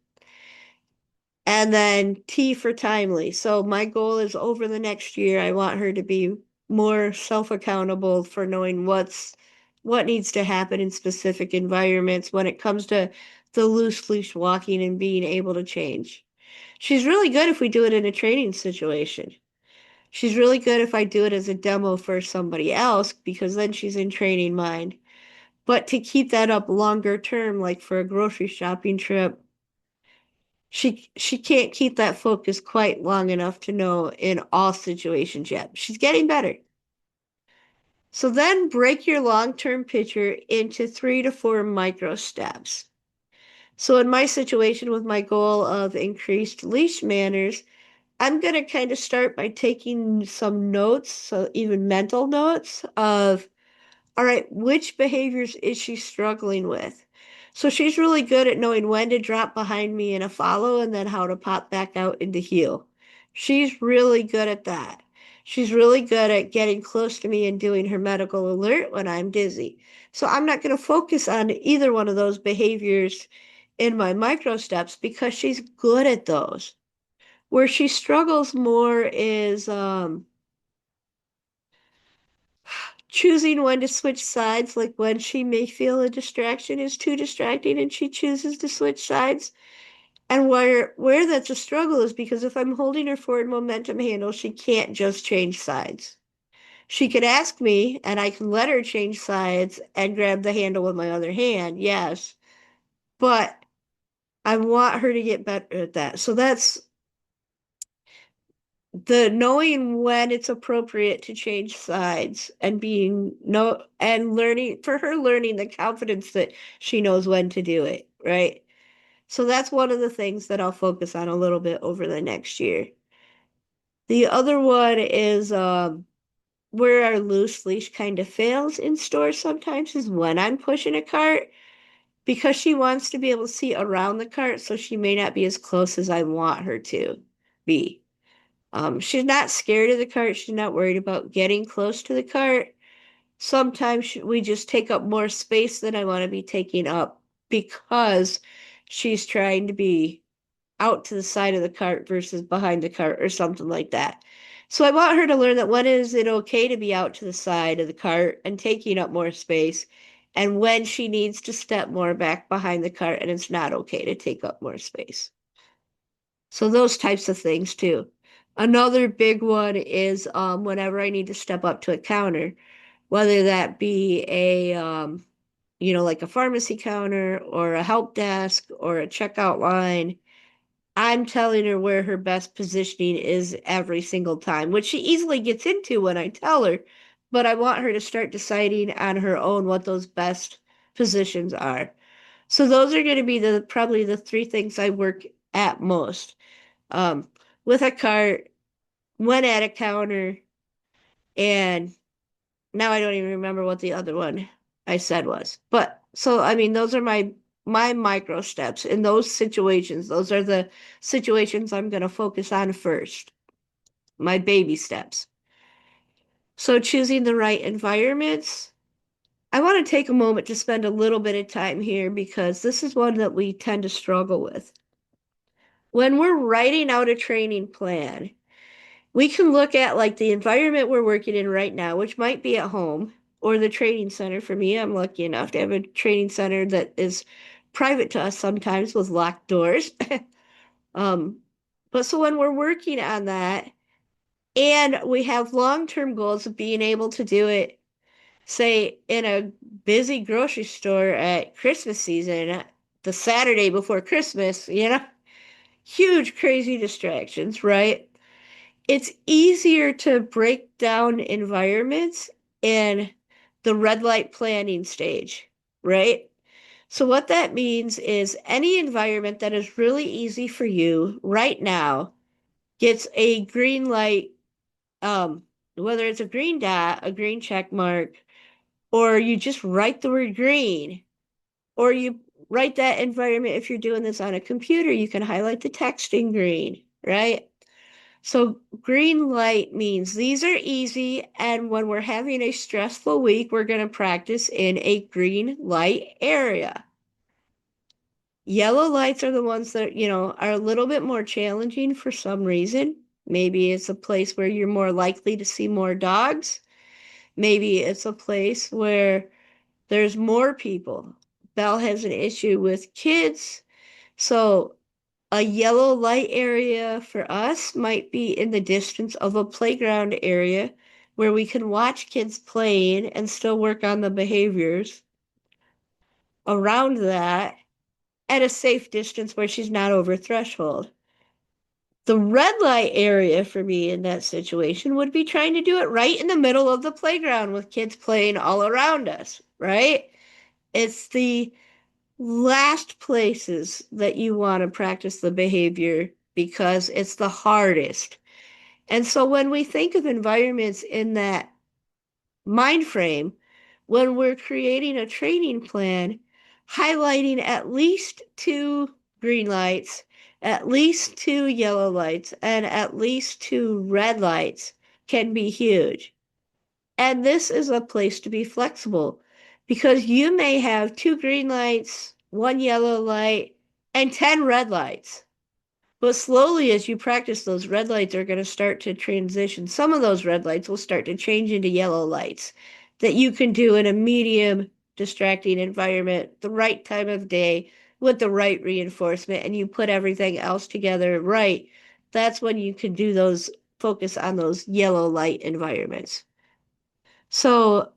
And then T for timely. So my goal is over the next year, I want her to be more self-accountable for knowing what needs to happen in specific environments when it comes to the loose leash walking and being able to change. She's really good if we do it in a training situation. She's really good if I do it as a demo for somebody else because then she's in training mind. But to keep that up longer term, like for a grocery shopping trip, she can't keep that focus quite long enough to know in all situations yet. She's getting better. So then break your long-term picture into 3 to 4 micro steps. So in my situation with my goal of increased leash manners, I'm going to kind of start by taking some notes, so even mental notes of all right, which behaviors is she struggling with? So she's really good at knowing when to drop behind me in a follow and then how to pop back out into heel. She's really good at that. She's really good at getting close to me and doing her medical alert when I'm dizzy. So I'm not going to focus on either one of those behaviors in my micro steps because she's good at those. Where she struggles more is choosing when to switch sides, like when she may feel a distraction is too distracting and she chooses to switch sides. And where that's a struggle is because if I'm holding her forward momentum handle, she can't just change sides. She could ask me and I can let her change sides and grab the handle with my other hand, yes. But I want her to get better at that. So that's the knowing when it's appropriate to change sides and being no and learning for her learning the confidence that she knows when to do it, right? So that's one of the things that I'll focus on a little bit over the next year. The other one is where our loose leash kind of fails in stores sometimes is when I'm pushing a cart because she wants to be able to see around the cart, so she may not be as close as I want her to be. She's not scared of the cart. She's not worried about getting close to the cart. sometimes we just take up more space than I want to be taking up because she's trying to be out to the side of the cart versus behind the cart or something like that. So I want her to learn that when is it okay to be out to the side of the cart and taking up more space, and when she needs to step more back behind the cart and it's not okay to take up more space. So those types of things too. Another big one is whenever I need to step up to a counter, whether that be a like a pharmacy counter or a help desk or a checkout line, I'm telling her where her best positioning is every single time, which she easily gets into when I tell her, but I want her to start deciding on her own what those best positions are. So those are going to be the probably the three things I work at most. Um, with a cart, when at a counter, and now I don't even remember what the other one I said was. But so I mean those are my micro steps in those situations. Those are the situations I'm going to focus on first. My baby steps. So choosing the right environments. I want to take a moment to spend a little bit of time here because this is one that we tend to struggle with. When we're writing out a training plan, we can look at like the environment we're working in right now, which might be at home or the training center. For me, I'm lucky enough to have a training center that is private to us sometimes with locked doors. um, but so when we're working on that and we have long-term goals of being able to do it, say in a busy grocery store at Christmas season, the Saturday before Christmas, huge, crazy distractions, right? It's easier to break down environments in the red light planning stage, right? So what that means is any environment that is really easy for you right now gets a green light, um, whether it's a green dot, a green check mark, or you just write the word green, or you write that environment. If you're doing this on a computer, you can highlight the text in green, right? So green light means these are easy, and when we're having a stressful week, we're going to practice in a green light area. Yellow lights are the ones that, are a little bit more challenging for some reason. Maybe it's a place where you're more likely to see more dogs. Maybe it's a place where there's more people. Belle has an issue with kids. So a yellow light area for us might be in the distance of a playground area where we can watch kids playing and still work on the behaviors around that at a safe distance where she's not over threshold. The red light area for me in that situation would be trying to do it right in the middle of the playground with kids playing all around us, right? It's the last places that you want to practice the behavior because it's the hardest. And so when we think of environments in that mind frame, when we're creating a training plan, highlighting at least two green lights, at least two yellow lights, and at least two red lights can be huge. And this is a place to be flexible because you may have two green lights, one yellow light, and 10 red lights. But slowly, as you practice, those red lights are going to start to transition. Some of those red lights will start to change into yellow lights that you can do in a medium distracting environment, the right time of day with the right reinforcement, and you put everything else together right. That's when you can do those, focus on those yellow light environments. So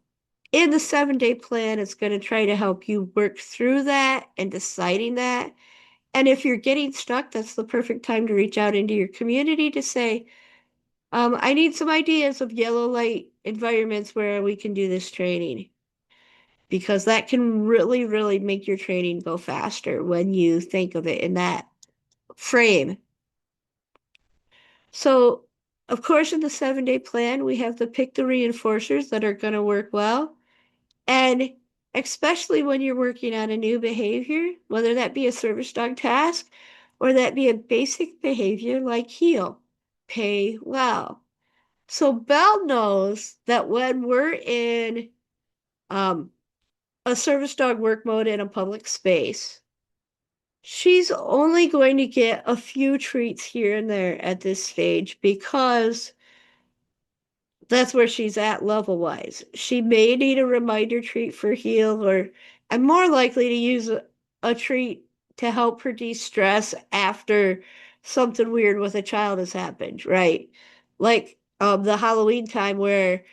in the 7-day plan, it's going to try to help you work through that and deciding that. And if you're getting stuck, that's the perfect time to reach out into your community to say, I need some ideas of yellow light environments where we can do this training. Because that can really, really make your training go faster when you think of it in that frame. So, of course, in the 7-day plan, we have to pick the reinforcers that are going to work well. And especially when you're working on a new behavior, whether that be a service dog task or that be a basic behavior like heel, pay well. So Belle knows that when we're in um, a service dog work mode in a public space, she's only going to get a few treats here and there at this stage because that's where she's at level wise. She may need a reminder treat for heel, or I'm more likely to use a treat to help her de-stress after something weird with a child has happened, right? Like the Halloween time where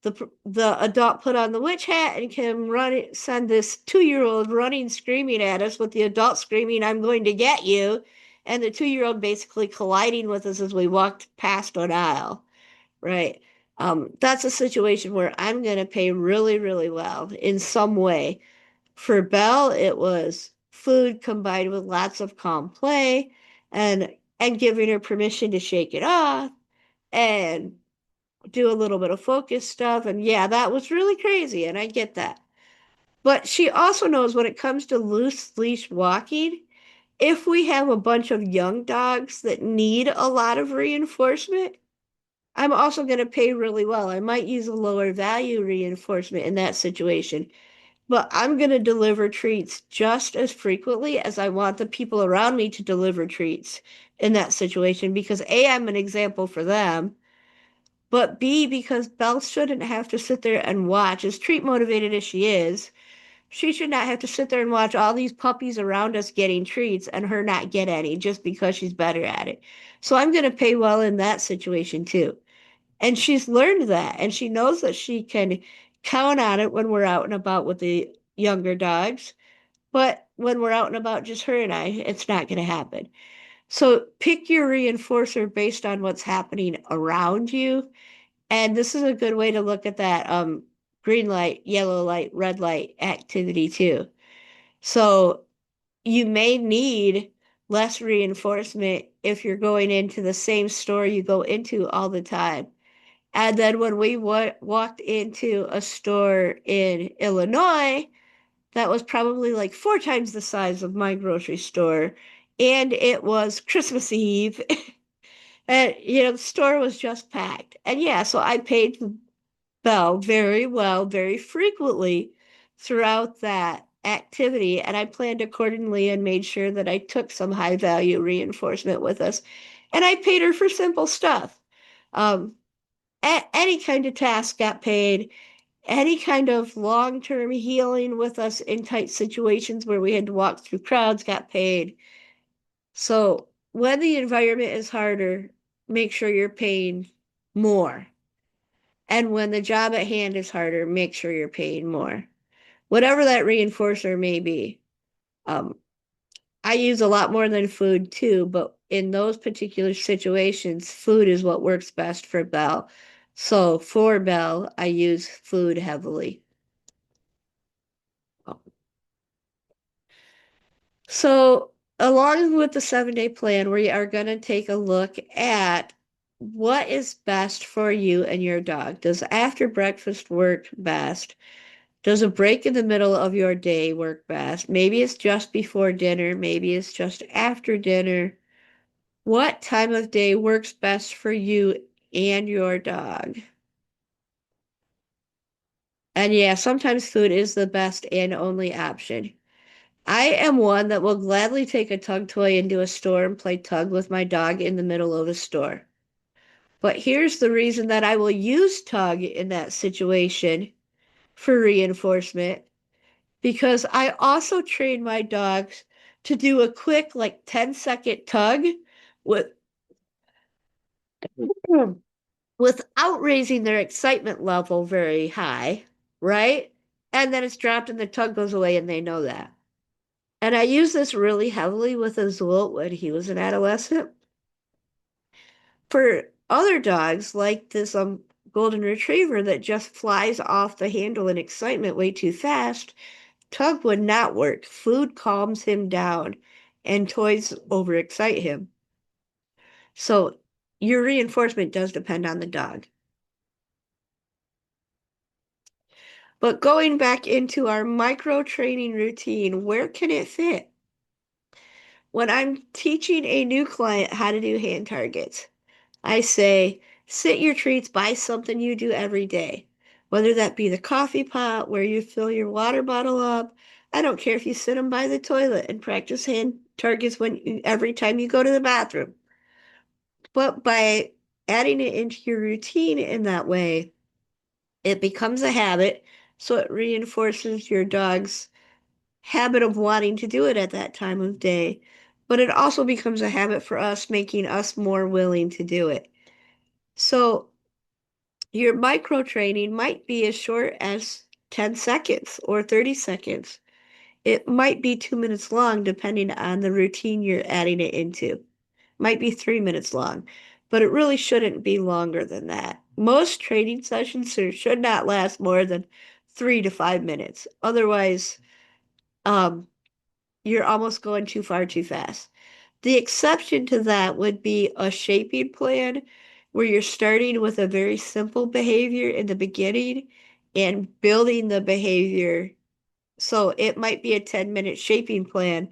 the adult put on the witch hat and can send this 2-year-old running screaming at us with the adult screaming, "I'm going to get you," and the 2-year-old basically colliding with us as we walked past an aisle, right? That's a situation where I'm going to pay really, really well in some way. For Belle, it was food combined with lots of calm play and giving her permission to shake it off and do a little bit of focus stuff. And yeah, that was really crazy, and I get that. But she also knows when it comes to loose leash walking, if we have a bunch of young dogs that need a lot of reinforcement, I'm also going to pay really well. I might use a lower value reinforcement in that situation, but I'm going to deliver treats just as frequently as I want the people around me to deliver treats in that situation because A, I'm an example for them, but B, because Belle shouldn't have to sit there and watch, as treat motivated as she should not have to sit there and watch all these puppies around us getting treats and her not get any just because she's better at it. So I'm going to pay well in that situation too. And she's learned that, and she knows that she can count on it when we're out and about with the younger dogs. But when we're out and about, just her and I, it's not going to happen. So pick your reinforcer based on what's happening around you. And this is a good way to look at that green light, yellow light, red light activity too. So you may need less reinforcement if you're going into the same store you go into all the time. And then when we walked into a store in Illinois, that was probably like 4 times the size of my grocery store. And it was Christmas Eve. And, the store was just packed. And yeah, so I paid Belle very well, very frequently throughout that activity. And I planned accordingly and made sure that I took some high value reinforcement with us. And I paid her for simple stuff. Um, any kind of task got paid, any kind of long-term healing with us in tight situations where we had to walk through crowds got paid. So when the environment is harder, make sure you're paying more. And when the job at hand is harder, make sure you're paying more. Whatever that reinforcer may be. Um, I use a lot more than food too, but in those particular situations, food is what works best for Belle. So for Belle, I use food heavily. So along with the 7-day plan, we are going to take a look at what is best for you and your dog. Does after breakfast work best? Does a break in the middle of your day work best? Maybe it's just before dinner, maybe it's just after dinner. What time of day works best for you and your dog? And yeah, sometimes food is the best and only option. I am one that will gladly take a tug toy into a store and play tug with my dog in the middle of a store. But here's the reason that I will use tug in that situation for reinforcement, because I also train my dogs to do a quick, like 10-second tug with without raising their excitement level very high, right? And then it's dropped and the tug goes away and they know that. And I use this really heavily with Azul when he was an adolescent. For other dogs, like this golden retriever that just flies off the handle in excitement way too fast, tug would not work. Food calms him down and toys overexcite him. So your reinforcement does depend on the dog. But going back into our micro training routine, where can it fit? When I'm teaching a new client how to do hand targets, I say, sit your treats by something you do every day. whether that be the coffee pot where you fill your water bottle up. I don't care if you sit them by the toilet and practice hand targets every time you go to the bathroom. But by adding it into your routine in that way, it becomes a habit. So it reinforces your dog's habit of wanting to do it at that time of day. But it also becomes a habit for us, making us more willing to do it. So your micro training might be as short as 10 seconds or 30 seconds. It might be 2 minutes long, depending on the routine you're adding it into. Might be 3 minutes long, but it really shouldn't be longer than that. Most training sessions should not last more than 3 to 5 minutes. Otherwise, um, you're almost going too far too fast. The exception to that would be a shaping plan where you're starting with a very simple behavior in the beginning and building the behavior. So it might be a 10-minute shaping plan,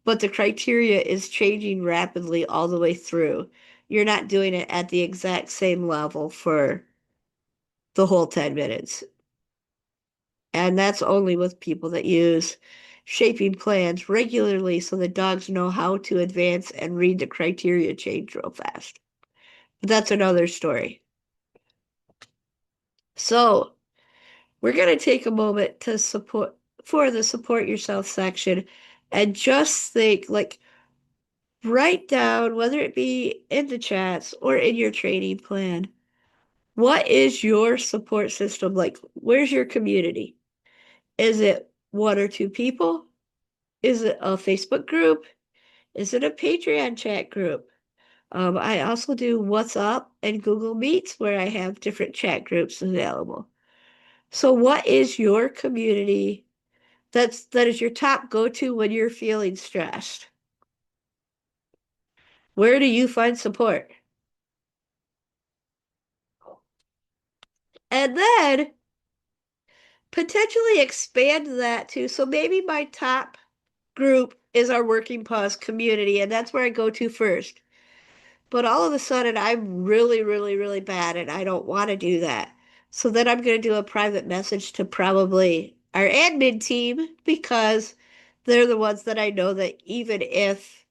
but the criteria is changing rapidly all the way through. You're not doing it at the exact same level for the whole 10 minutes. And that's only with people that use shaping plans regularly so the dogs know how to advance and read the criteria change real fast. But that's another story. So we're going to take a moment to support for the support yourself section and just think like write down, whether it be in the chats or in your training plan, what is your support system like? Where's your community? Is it one or two people? Is it a Facebook group? Is it a Patreon chat group? I also do WhatsApp and Google Meets where I have different chat groups available. So what is your community that is your top go-to when you're feeling stressed? Where do you find support? And then potentially expand that to, so maybe my top group is our Working Paws community, and that's where I go to first. But all of a sudden, I'm really, really, really bad, and I don't want to do that. So then I'm going to do a private message to probably our admin team because they're the ones that I know that even if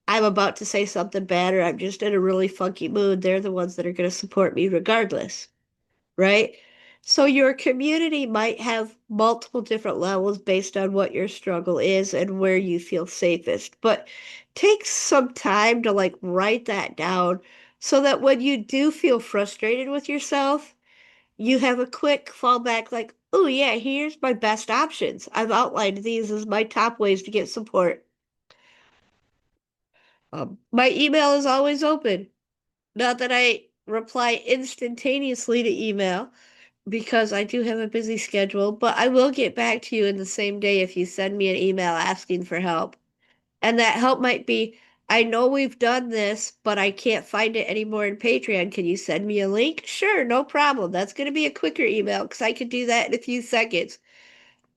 I'm about to say something bad or I'm just in a really funky mood, they're the ones that are going to support me regardless, right? So your community might have multiple different levels based on what your struggle is and where you feel safest. But take some time to like write that down so that when you do feel frustrated with yourself, you have a quick fallback like, oh yeah, here's my best options. I've outlined these as my top ways to get support. My email is always open. Not that I reply instantaneously to email, because I do have a busy schedule, but I will get back to you in the same day if you send me an email asking for help. And that help might be, I know we've done this, but I can't find it anymore in Patreon. Can you send me a link? Sure, no problem. That's going to be a quicker email because I could do that in a few seconds.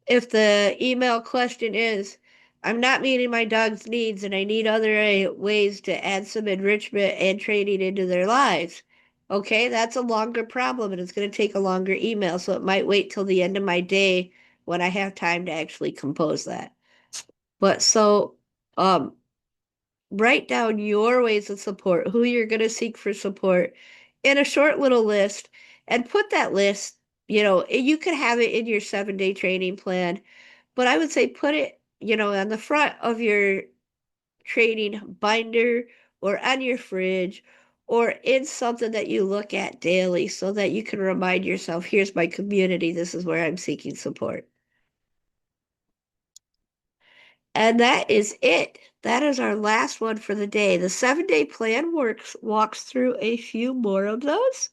If the email question is, I'm not meeting my dog's needs and I need other ways to add some enrichment and training into their lives. Okay, that's a longer problem and it's going to take a longer email. So it might wait till the end of my day when I have time to actually compose that. But so, um, write down your ways of support, who you're going to seek for support in a short little list and put that list, you could have it in your 7-day training plan, but I would say put it, on the front of your training binder or on your fridge or in something that you look at daily so that you can remind yourself, here's my community, this is where I'm seeking support. And that is it. That is our last one for the day. The 7-day plan walks through a few more of those.